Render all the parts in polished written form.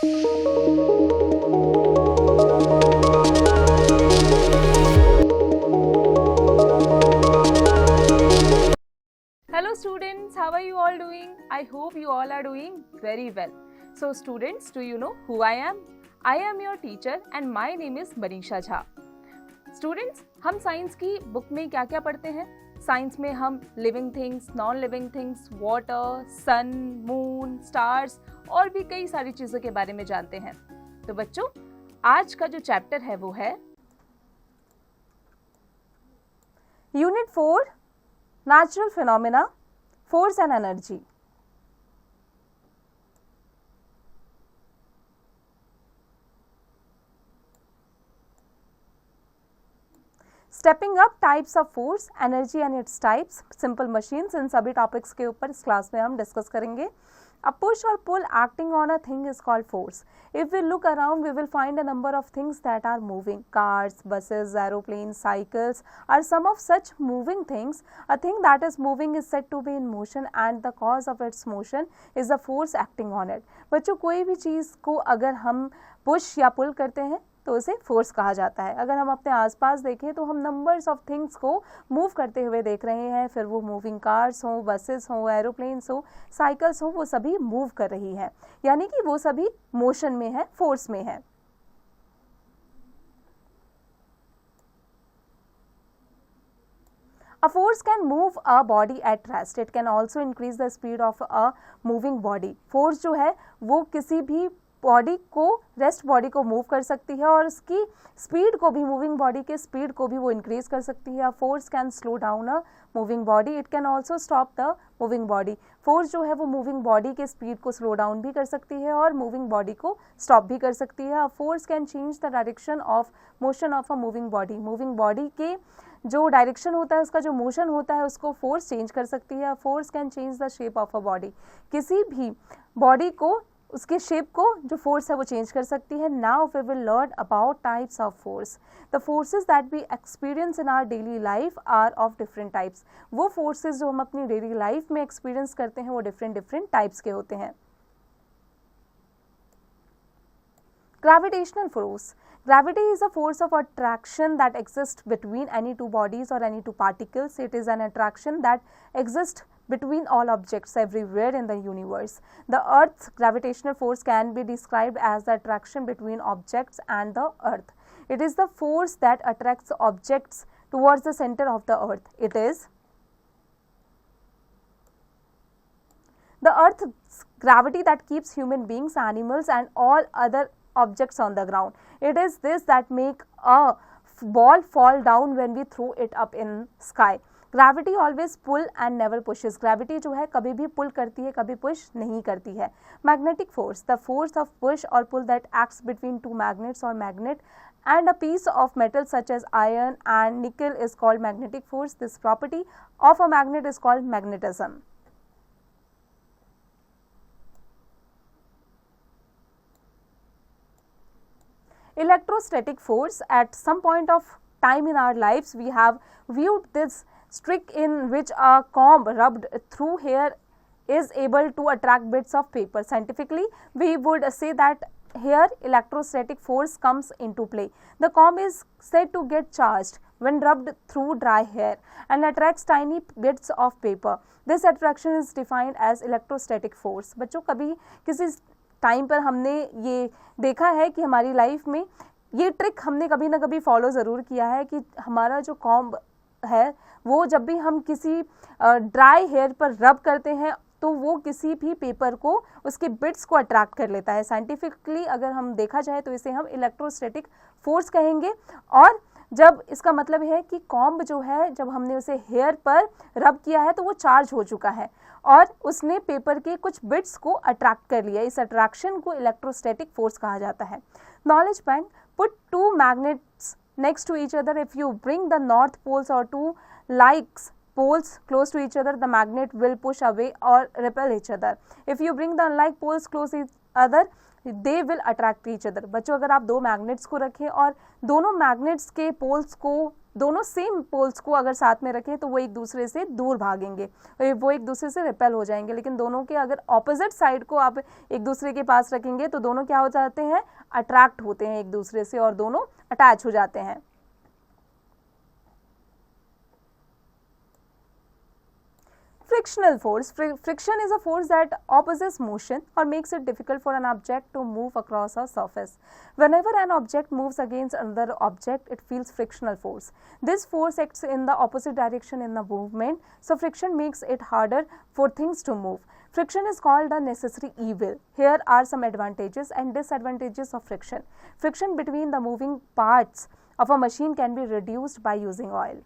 Hello students, how are you all doing? I hope you all are doing very well. So students, do you know who I am? I am your teacher and my name is Manisha Jha. Students, हम science की book में क्या क्या पढ़ते हैं? Science में हम living things, non living things, water, sun, moon, stars और भी कई सारी चीज़ों के बारे में जानते हैं. तो बच्चों, आज का जो चैप्टर है वो है unit 4 Natural phenomena, force and energy. Stepping up, types of force, energy and its types, simple machines, इन सभी टॉपिक्स के ऊपर इस क्लास में हम डिस्कस करेंगे. A push or pull acting on a thing is called force. If we look around, we will find a number of things that are moving. Cars, buses, aeroplanes, cycles are some of such moving things. A thing that is moving is said to be in motion and the cause of its motion is the force acting on it. बच्चों, कोई भी चीज़ को अगर हम push या pull करते हैं तो उसे फोर्स कहा जाता है. अगर हम अपने आसपास देखें तो हम नंबर्स ऑफ थिंग्स को मूव करते हुए देख रहे हैं. फिर वो मूविंग कार्स हों, बसेस हों, एरोप्लेन्स हों, साइकिल्स हों, वो सभी मूव कर रही हैं, यानी कि वो सभी मोशन में है, फोर्स में है. A force can move a body at rest. It can also increase the speed of a moving body. Force जो है वो किसी भी बॉडी को, रेस्ट बॉडी को मूव कर सकती है और उसकी स्पीड को भी, मूविंग बॉडी के स्पीड को भी वो इंक्रीज कर सकती है. Force can slow down a moving body. It can also stop the moving body. Force जो है वो मूविंग बॉडी के स्पीड को स्लो डाउन भी कर सकती है और मूविंग बॉडी को स्टॉप भी कर सकती है. Force can change the direction of motion of a moving body. Moving body के जो डायरेक्शन होता है, उसका जो मोशन होता है, उसको फोर्स चेंज कर सकती है. Force can change the shape of a body. किसी भी बॉडी को, उसके शेप को जो फोर्स है वो चेंज कर सकती है. Now we will learn about types of force. The forces that we experience in our daily life are of different types. वो फोर्सेज जो हम अपनी डेली लाइफ में एक्सपीरियंस करते हैं वो डिफरेंट टाइप्स के होते हैं. Gravitational force. Gravity is a force of attraction that exists between any two bodies or any two particles. It is an attraction that exists between all objects everywhere in the universe. The Earth's gravitational force can be described as the attraction between objects and the Earth. It is the force that attracts objects towards the center of the Earth. It is the Earth's gravity that keeps human beings, animals, and all other objects on the ground. It is this that make a ball fall down when we throw it up in sky. Gravity always pull and never pushes. Gravity जो है कभी भी pull करती है, कभी push नहीं करती है. Magnetic force, the force of push or pull that acts between two magnets or magnet and a piece of metal such as iron and nickel is called magnetic force. This property of a magnet is called magnetism. Electrostatic force. At some point of time in our lives, we have viewed this trick in which a comb rubbed through hair is able to attract bits of paper. Scientifically, we would say that here electrostatic force comes into play. The comb is said to get charged when rubbed through dry hair and attracts tiny bits of paper. This attraction is defined as electrostatic force. बच्चों, कभी किसी time पर हमने ये देखा है कि हमारी लाइफ में ये ट्रिक हमने कभी ना कभी फॉलो ज़रूर किया है कि हमारा जो कॉम्ब है वो जब भी हम किसी ड्राई हेयर पर रब करते हैं तो वो किसी भी पेपर को, उसके बिट्स को अट्रैक्ट कर लेता है. साइंटिफिकली अगर हम देखा जाए तो इसे हम इलेक्ट्रोस्टैटिक फोर्स कहेंगे. और जब इसका मतलब है कि कॉम्ब जो है, जब हमने उसे हेयर पर रब किया है तो वो चार्ज हो चुका है और उसने पेपर के कुछ बिट्स को अट्रैक्ट कर लिया. इस अट्रैक्शन को इलेक्ट्रोस्टैटिक फोर्स कहा जाता है. Knowledge bank. Put two magnets next to each other. If you bring the north poles or two like poles close to each other, the magnet will push away or repel each other. If you bring the unlike poles close to each other, they will attract each other. बच्चों अगर आप दो magnets को रखें और दोनों magnets के poles को, दोनों सेम पोल्स को अगर साथ में रखें तो वो एक दूसरे से दूर भागेंगे, वो एक दूसरे से रिपेल हो जाएंगे। लेकिन दोनों के अगर ऑपोजिट साइड को आप एक दूसरे के पास रखेंगे तो दोनों क्या हो जाते हैं, अट्रैक्ट होते हैं एक दूसरे से और दोनों अटैच हो जाते हैं। Frictional force. Friction is a force that opposes motion or makes it difficult for an object to move across a surface. Whenever an object moves against another object, it feels frictional force. This force acts in the opposite direction in the movement, so friction makes it harder for things to move. Friction is called a necessary evil. Here are some advantages and disadvantages of friction. Friction between the moving parts of a machine can be reduced by using oil.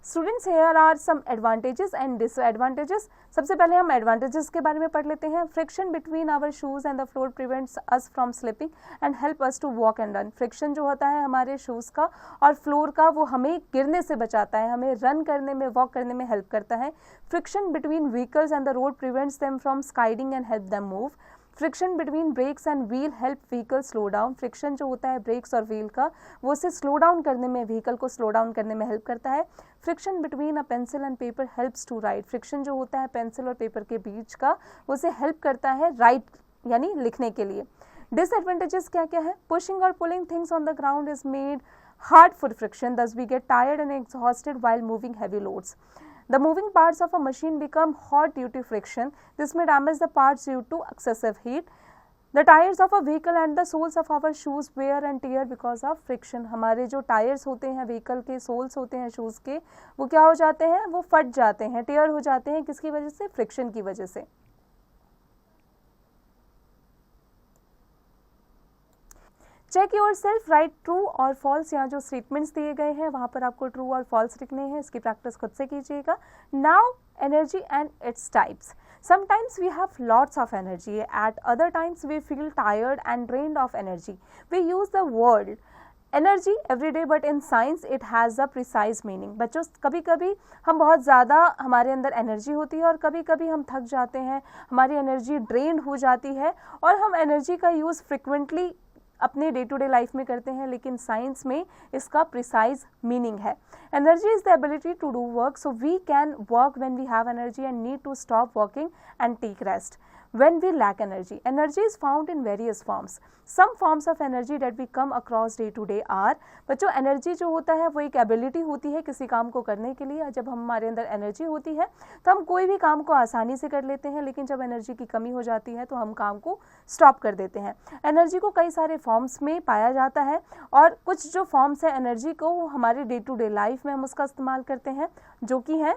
Students, here are some advantages and disadvantages. सबसे पहले हम advantages के बारे में पढ़ लेते हैं। Friction between our shoes and the floor prevents us from slipping and help us to walk and run. Friction जो होता है हमारे शूज का और फ्लोर का, वो हमें गिरने से बचाता है, हमें रन करने में, वॉक करने में हेल्प करता है। Friction between vehicles and the road prevents them from skidding and help them move. Friction between brakes and wheel help vehicle slow down. Friction जो होता है ब्रेक्स और व्हील का, वो उसे स्लो डाउन करने में, व्हीकल को स्लो डाउन करने में हेल्प करता है। Friction between a pencil and paper helps to write. Friction जो होता है पेंसिल और पेपर के बीच का, वो उसे हेल्प करता है राइट यानी लिखने के लिए। डिसएडवांटेजेस क्या क्या है? पुशिंग और pulling things on the ground is made hard for friction, thus we get tired and exhausted while moving heavy loads. The moving parts of a machine become hot due to friction. This may damage the parts due to excessive heat. The tires of a vehicle and the soles of our shoes wear and tear because of friction. हमारे जो tyres होते हैं vehicle के, souls होते हैं shoes के, वो क्या हो जाते हैं, वो फट जाते हैं, टेयर हो जाते हैं। किसकी वजह से? फ्रिक्शन की वजह से। Check yourself, write true और फॉल्स। यहाँ जो स्टेटमेंट्स दिए गए हैं वहाँ पर आपको ट्रू और फॉल्स लिखने हैं। इसकी प्रैक्टिस खुद से कीजिएगा। Now energy and its types. Sometimes we have lots of energy, at other times we feel tired and drained of energy. We use the word energy every day, but in science it has a precise meaning. बच्चों, कभी कभी हम बहुत ज़्यादा, हमारे अंदर energy होती है और कभी कभी हम थक जाते हैं, हमारी एनर्जी ड्रेन्ड हो जाती है और हम एनर्जी का यूज़ फ्रिक्वेंटली अपने डे टू डे लाइफ में करते हैं, लेकिन साइंस में इसका प्रिसाइज मीनिंग है। Energy is the ability to do work, so we can work when we have energy and need to stop working and take rest when we lack energy. Energy is found in various forms. Some forms of energy that we come across day to day are, बच्चों energy जो होता है वो एक ability होती है किसी काम को करने के लिए। जब हमारे अंदर एनर्जी होती है तो हम कोई भी काम को आसानी से कर लेते हैं, लेकिन जब एनर्जी की कमी हो जाती है तो हम काम को स्टॉप कर देते हैं। एनर्जी को कई सारे फॉर्म्स में पाया जाता है और कुछ जो फॉर्म्स है एनर्जी को, हमारे डे टू डे लाइफ में हम उसका इस्तेमाल करते हैं, जो कि है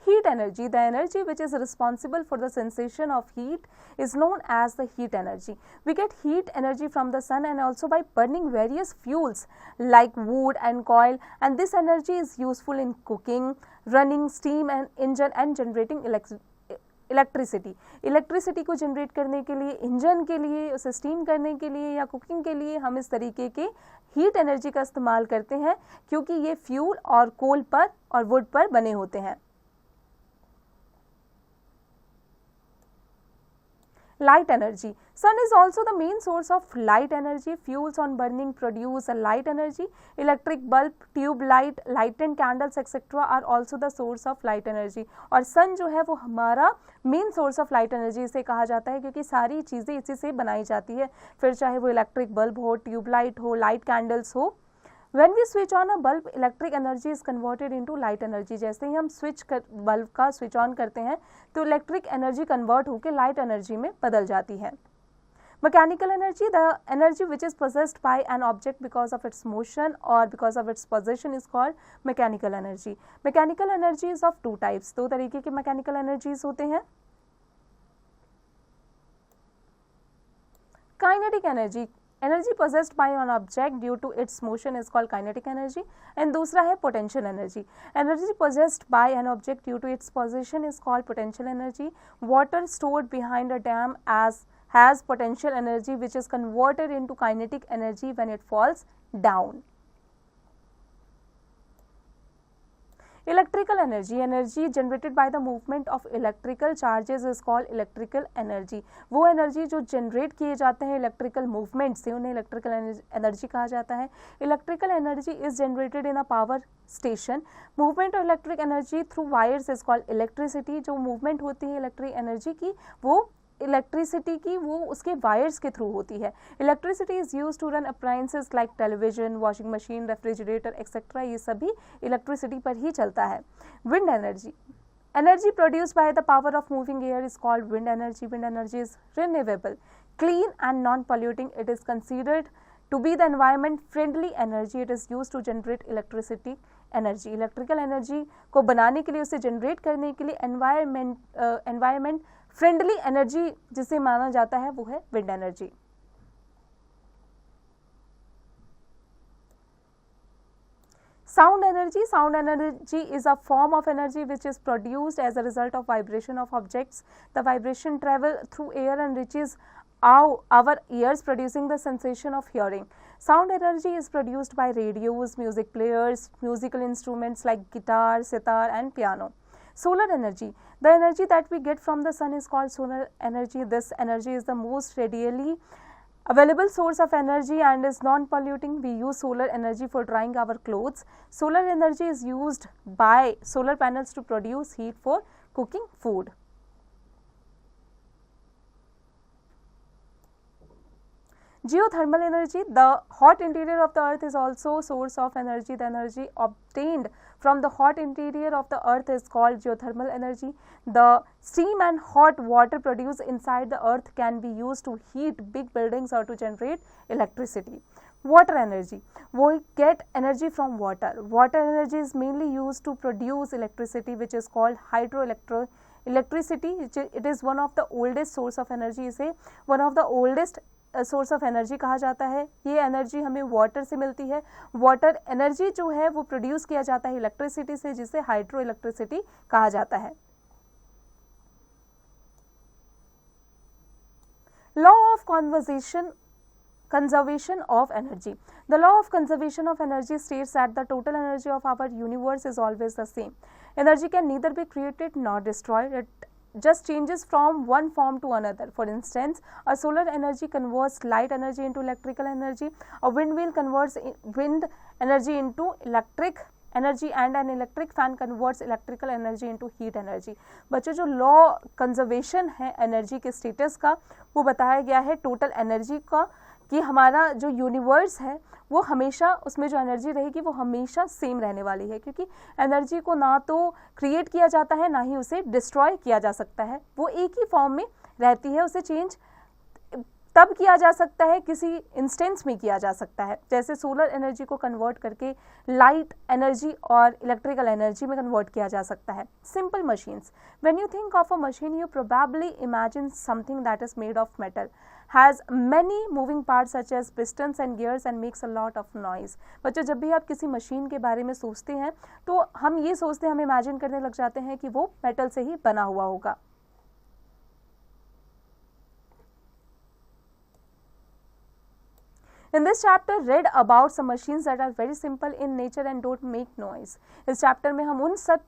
heat energy. The energy which is responsible for the sensation of heat is known as the heat energy. We get heat energy from the sun and also by burning various fuels like wood and coal, and this energy is useful in cooking, running steam and engine and generating electricity. Electricity को generate करने के लिए, engine के लिए, उसे steam करने के लिए या कुकिंग के लिए हम इस तरीके के हीट एनर्जी का इस्तेमाल करते हैं, क्योंकि ये फ्यूल और कोल पर और वुड पर बने होते हैं। Light energy. Sun is also the main source of light energy. Fuels on burning produce a light energy. Electric bulb, tube light, lighted candles etc. are also the source of light energy. और sun जो है वो हमारा main source of light energy इसे कहा जाता है, क्योंकि सारी चीज़ें इसी से बनाई जाती है, फिर चाहे वो इलेक्ट्रिक बल्ब हो, ट्यूब लाइट हो, लाइट कैंडल्स हो। When we switch on a bulb, electric energy is converted into light energy. जैसे ही हम बल्ब का स्विच ऑन करते हैं तो इलेक्ट्रिक एनर्जी कन्वर्ट होकर लाइट एनर्जी में बदल जाती है। Mechanical energy, the energy which is possessed by an object because of its motion or because of its position is called mechanical energy. Mechanical energy is of two types. दो तरीके के mechanical energies होते हैं। Kinetic energy, energy possessed by an object due to its motion is called kinetic energy, and दूसरा है potential energy. Energy possessed by an object due to its position is called potential energy. Water stored behind a dam has potential energy which is converted into kinetic energy when it falls down. Electrical energy, energy generated by the movement of electrical charges is called electrical energy. वो energy जो generate किए जाते हैं electrical movement से, उन्हें electrical energy कहा जाता है। Electrical energy is generated in a power station. Movement of electric energy through wires is called electricity. जो मूवमेंट होती है इलेक्ट्रिक एनर्जी की, वो इलेक्ट्रिसिटी की वो उसके वायर्स के थ्रू होती है। Electricity is use to run appliances like television, washing machine, refrigerator etcetera, ये सभी इलेक्ट्रिसिटी पर ही चलता है। Wind energy, energy produced by the power of moving air is called wind energy. Wind energy is renewable, clean and non polluting. It is considered to be the environment friendly energy. It is used to generate electricity energy. Electrical energy को बनाने के लिए, उसे generate करने के लिए environment friendly energy जिसे माना जाता है वो है wind energy. Sound energy, sound energy is a form of energy which is produced as a result of vibration of objects. The vibration travel through air and reaches our ears, producing the sensation of hearing. Sound energy is produced by radios, music players, musical instruments like guitar, sitar and piano. Solar energy, the energy that we get from the sun is called solar energy. This energy is the most readily available source of energy and is non-polluting. We use solar energy for drying our clothes. Solar energy is used by solar panels to produce heat for cooking food. Geothermal energy, the hot interior of the earth is also a source of energy. The energy obtained from the hot interior of the earth is called geothermal energy. The steam and hot water produced inside the earth can be used to heat big buildings or to generate electricity. Water energy, we get energy from water. Water energy is mainly used to produce electricity, which is called hydroelectricity. It is one of the oldest source of energy. इसे one of the oldest source of energy कहा जाता है। ये energy हमें water से मिलती है। Water energy जो है वो प्रोड्यूस किया जाता है इलेक्ट्रिसिटी से, जिसे हाइड्रो इलेक्ट्रिसिटी कहा जाता है। Law of conservation of energy. The law of conservation of energy states that the total energy of our universe is always the same. Energy can neither be created nor destroyed. It just changes from one form to another. For instance, a solar energy converts light energy into electrical energy. A windmill converts wind energy into electric energy and an electric fan converts electrical energy into heat energy. बच्चों, जो law conservation है energy के status का, वो बताया गया है total energy का, कि हमारा जो यूनिवर्स है वो हमेशा, उसमें जो एनर्जी रहेगी वो हमेशा सेम रहने वाली है, क्योंकि एनर्जी को ना तो क्रिएट किया जाता है ना ही उसे डिस्ट्रॉय किया जा सकता है। वो एक ही फॉर्म में रहती है। उसे चेंज तब किया जा सकता है, किसी इंस्टेंस में किया जा सकता है, जैसे सोलर एनर्जी को कन्वर्ट करके लाइट एनर्जी और इलेक्ट्रिकल एनर्जी में कन्वर्ट किया जा सकता है। Simple machines, when you think of a machine you probably imagine something that is made of metal, has many moving parts such as pistons and gears and makes a lot of noise. बच्चों, जब भी आप किसी machine के बारे में सोचते हैं तो हम ये सोचते हैं, हम इमेजिन करने लग जाते हैं कि वो मेटल से ही बना हुआ होगा। In this chapter, read about some machines that are very simple in nature and don't make noise. इस चैप्टर में हम उन सब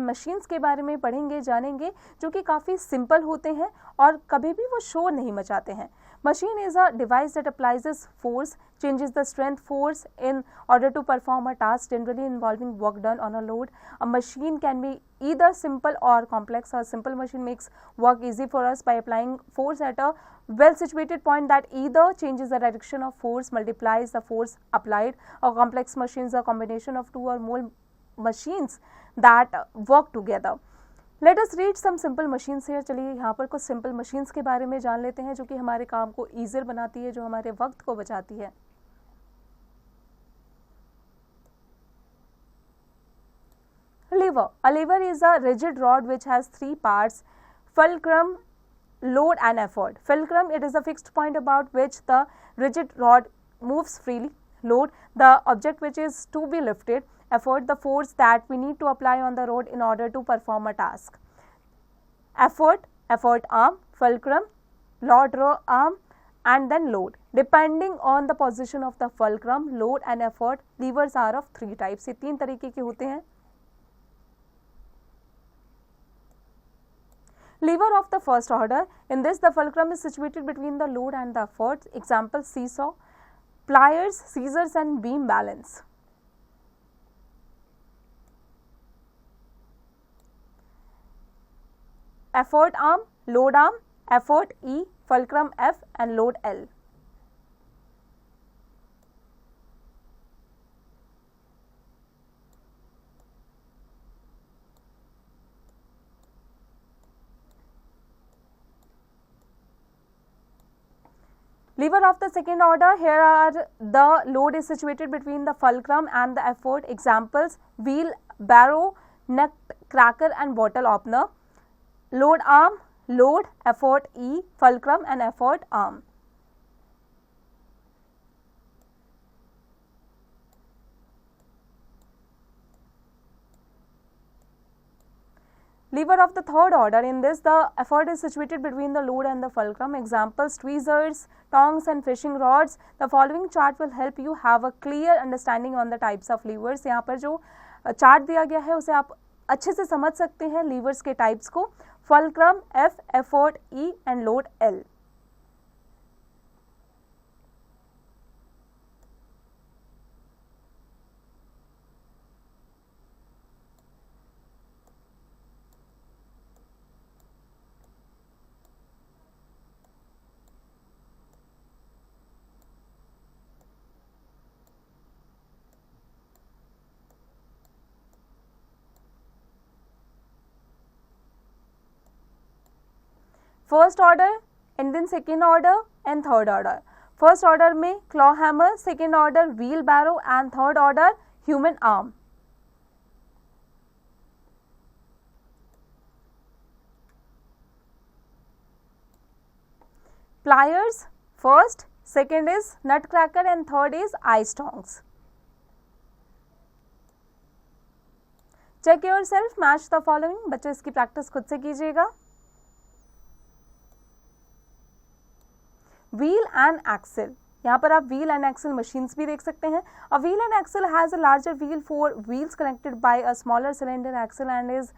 मशीन्स के बारे में पढ़ेंगे, जानेंगे, जो कि काफ़ी सिंपल होते हैं और कभी भी वो शोर नहीं मचाते हैं। Machine is a device that applies force, changes the strength force in order to perform a task generally involving work done on a load. A machine can be either simple or complex. A simple machine makes work easy for us by applying force at a well situated point that either changes the direction of force, multiplies the force applied. A complex machine is a combination of two or more machines that work together. Let us read some simple machines here. चलिए यहाँ पर कुछ simple machines के बारे में जान लेते हैं, जो कि हमारे काम को ईजियर बनाती है, जो हमारे वक्त को बचाती है। Lever. A lever is a rigid rod which has three parts: fulcrum, load and effort. Fulcrum, it is a fixed point about which the rigid rod moves freely. Load, the object which is to be lifted. Effort, the force that we need to apply on the rod in order to perform a task. Effort arm, fulcrum, load arm and then load. Depending on the position of the fulcrum, load and effort, levers are of three types. ये तीन तरीके के होते हैं। Lever of the first order. In this, the fulcrum is situated between the load and the effort. Example, seesaw. Pliers, scissors and beam balance. Effort arm, load arm, effort E, fulcrum F and load L. Lever of the second order. Here are the load is situated between the fulcrum and the effort. Examples, wheel, barrow, nut cracker and bottle opener. Load arm, load, effort E, fulcrum and effort arm. Lever of the third order. In this, the effort is situated between the load and the fulcrum. Examples, tweezers, tongs and fishing rods. The following chart will help you have a clear understanding on the types of levers. यहाँ पर जो chart दिया गया है उसे आप अच्छे से समझ सकते हैं लीवर्स के टाइप्स को. Fulcrum F, effort E and load L. First order and then second order and third order. First order में claw hammer, second order wheelbarrow and third order human arm. pliers first, second is nutcracker and third is ice tongs. Check yourself, match the following. बच्चों इसकी practice खुद से कीजिएगा. Wheel and axle. यहाँ पर आप wheel and axle machines भी देख सकते हैं. A wheel and axle has a larger wheel, 4 wheels connected by a smaller cylinder axle and is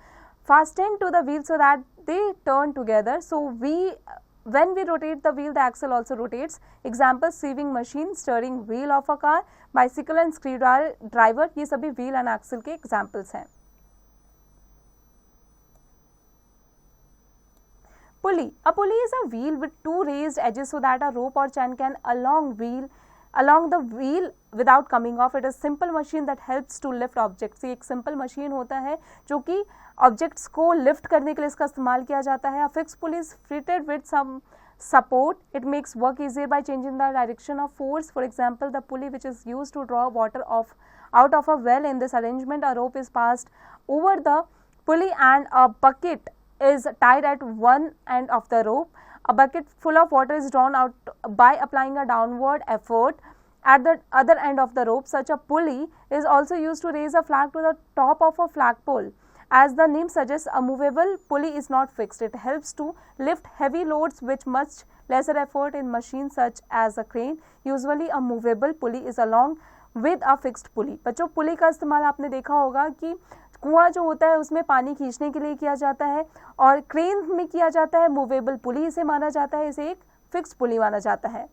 fastened to the wheel so that they turn together. So when we rotate the wheel, the axle also rotates. Example, sieving machine, steering wheel of a car, bicycle and screwdriver. ये सभी wheel and axle के examples हैं. Pulley. A pulley is a wheel with 2 raised edges so that a rope or chain can along the wheel without coming off. It is simple machine that helps to lift objects. ये एक simple machine होता है जो कि objects को lift करने के लिए इसका इस्तेमाल किया जाता है. A fixed pulley is fitted with some support. It makes work easier by changing the direction of force. For example, the pulley which is used to draw water out of a well. In this arrangement, a rope is passed over the pulley and a bucket is tied at one end of the rope. A bucket full of water is drawn out by applying a downward effort at the other end of the rope. Such a pulley is also used to raise a flag to the top of a flagpole. As the name suggests, a movable pulley is not fixed. It helps to lift heavy loads with much lesser effort in machines such as a crane. Usually, a movable pulley is along with a fixed pulley. बच्चों, पुली का इस्तेमाल आपने देखा होगा कि कुआं जो होता है उसमें पानी खींचने के लिए किया जाता है और क्रेन में किया जाता है. मूवेबल पुली इसे माना जाता है, इसे एक फिक्स पुली माना जाता है.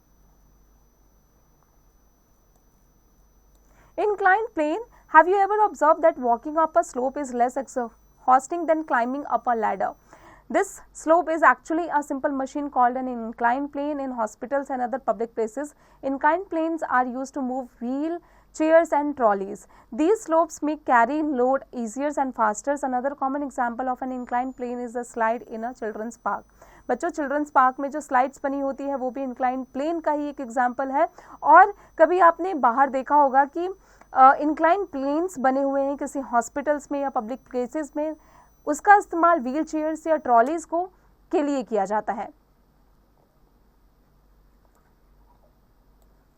Inclined plane. Have you ever observed that walking up a slope is less exhausting than climbing up a ladder? This slope is actually a simple machine called an inclined plane. In hospitals and other public places, inclined planes are used to move wheel, chairs and trolleys. These slopes make carry load easier and faster. Another common example of an inclined plane is the slide in a children's park. बच्चों, children's park में जो slides बनी होती है वो भी inclined plane का ही एक एग्जाम्पल है. और कभी आपने बाहर देखा होगा कि इंक्लाइंड प्लेन्स बने हुए हैं किसी हॉस्पिटल्स में या पब्लिक प्लेसेस में. उसका इस्तेमाल व्हील चेयर्स या ट्रॉलीज को के लिए किया जाता है.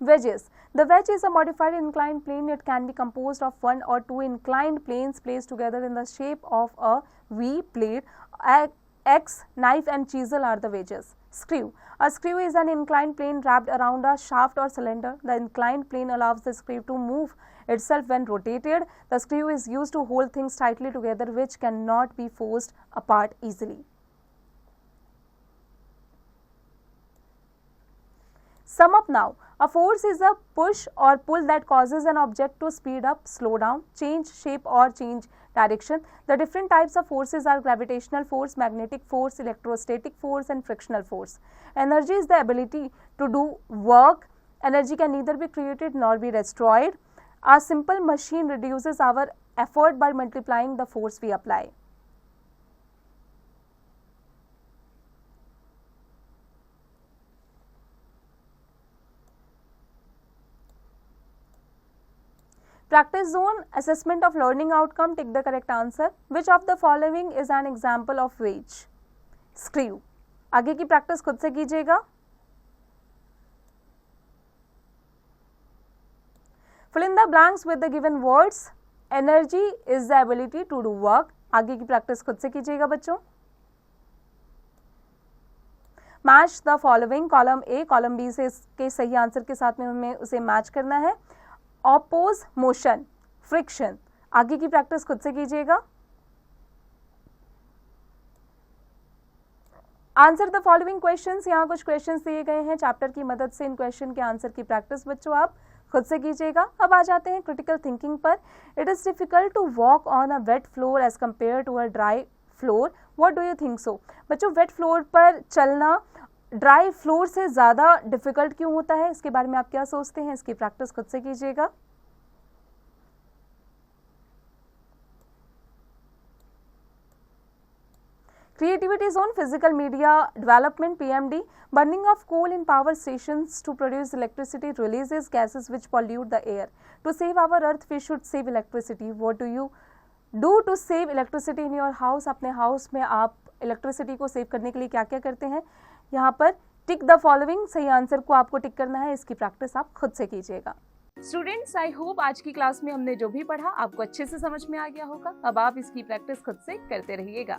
Wedges. The wedge is a modified inclined plane. It can be composed of 1 or 2 inclined planes placed together in the shape of a V plate. Axe, knife and chisel are the wedges. Screw. A screw is an inclined plane wrapped around a shaft or cylinder. The inclined plane allows the screw to move itself when rotated. The screw is used to hold things tightly together which cannot be forced apart easily. Sum up now. A force is a push or pull that causes an object to speed up, slow down, change shape or change direction. The different types of forces are gravitational force, magnetic force, electrostatic force and frictional force. Energy is the ability to do work. Energy can neither be created nor be destroyed. A simple machine reduces our effort by multiplying the force we apply. Practice zone, assessment of learning outcome, take the correct answer. Which of the following is an example of wedge? Screw. आगे की practice खुद से कीजिएगा. Fill in the blanks with the given words. Energy is the ability to do work. आगे की practice खुद से कीजिएगा बच्चों. Match the following, column A column B से के सही आंसर के साथ में हमें उसे मैच करना है. Oppose motion, friction. आगे की प्रैक्टिस खुद से कीजिएगा. Answer the following questions. यहाँ कुछ क्वेश्चंस दिए गए हैं चैप्टर की मदद से. इन क्वेश्चन के आंसर की प्रैक्टिस बच्चों आप खुद से कीजिएगा. अब आ जाते हैं क्रिटिकल थिंकिंग पर. It is difficult to walk on a wet floor as compare to a dry floor. What do you think so? बच्चों वेट फ्लोर पर चलना ड्राई फ्लोर से ज़्यादा डिफिकल्ट क्यों होता है? इसके बारे में आप क्या सोचते हैं? इसकी प्रैक्टिस खुद से कीजिएगा. Creativity zone, physical media development, PMD. Burning of coal in power stations to produce electricity releases gases which pollute the air. To save our earth, we should save electricity. What do you do to save electricity in your house? अपने house में आप electricity को save करने के लिए क्या क्या करते हैं? यहाँ पर टिक द फॉलोइंग, सही आंसर को आपको टिक करना है. इसकी प्रैक्टिस आप खुद से कीजिएगा. स्टूडेंट्स, आई होप आज की क्लास में हमने जो भी पढ़ा आपको अच्छे से समझ में आ गया होगा. अब आप इसकी प्रैक्टिस खुद से करते रहिएगा.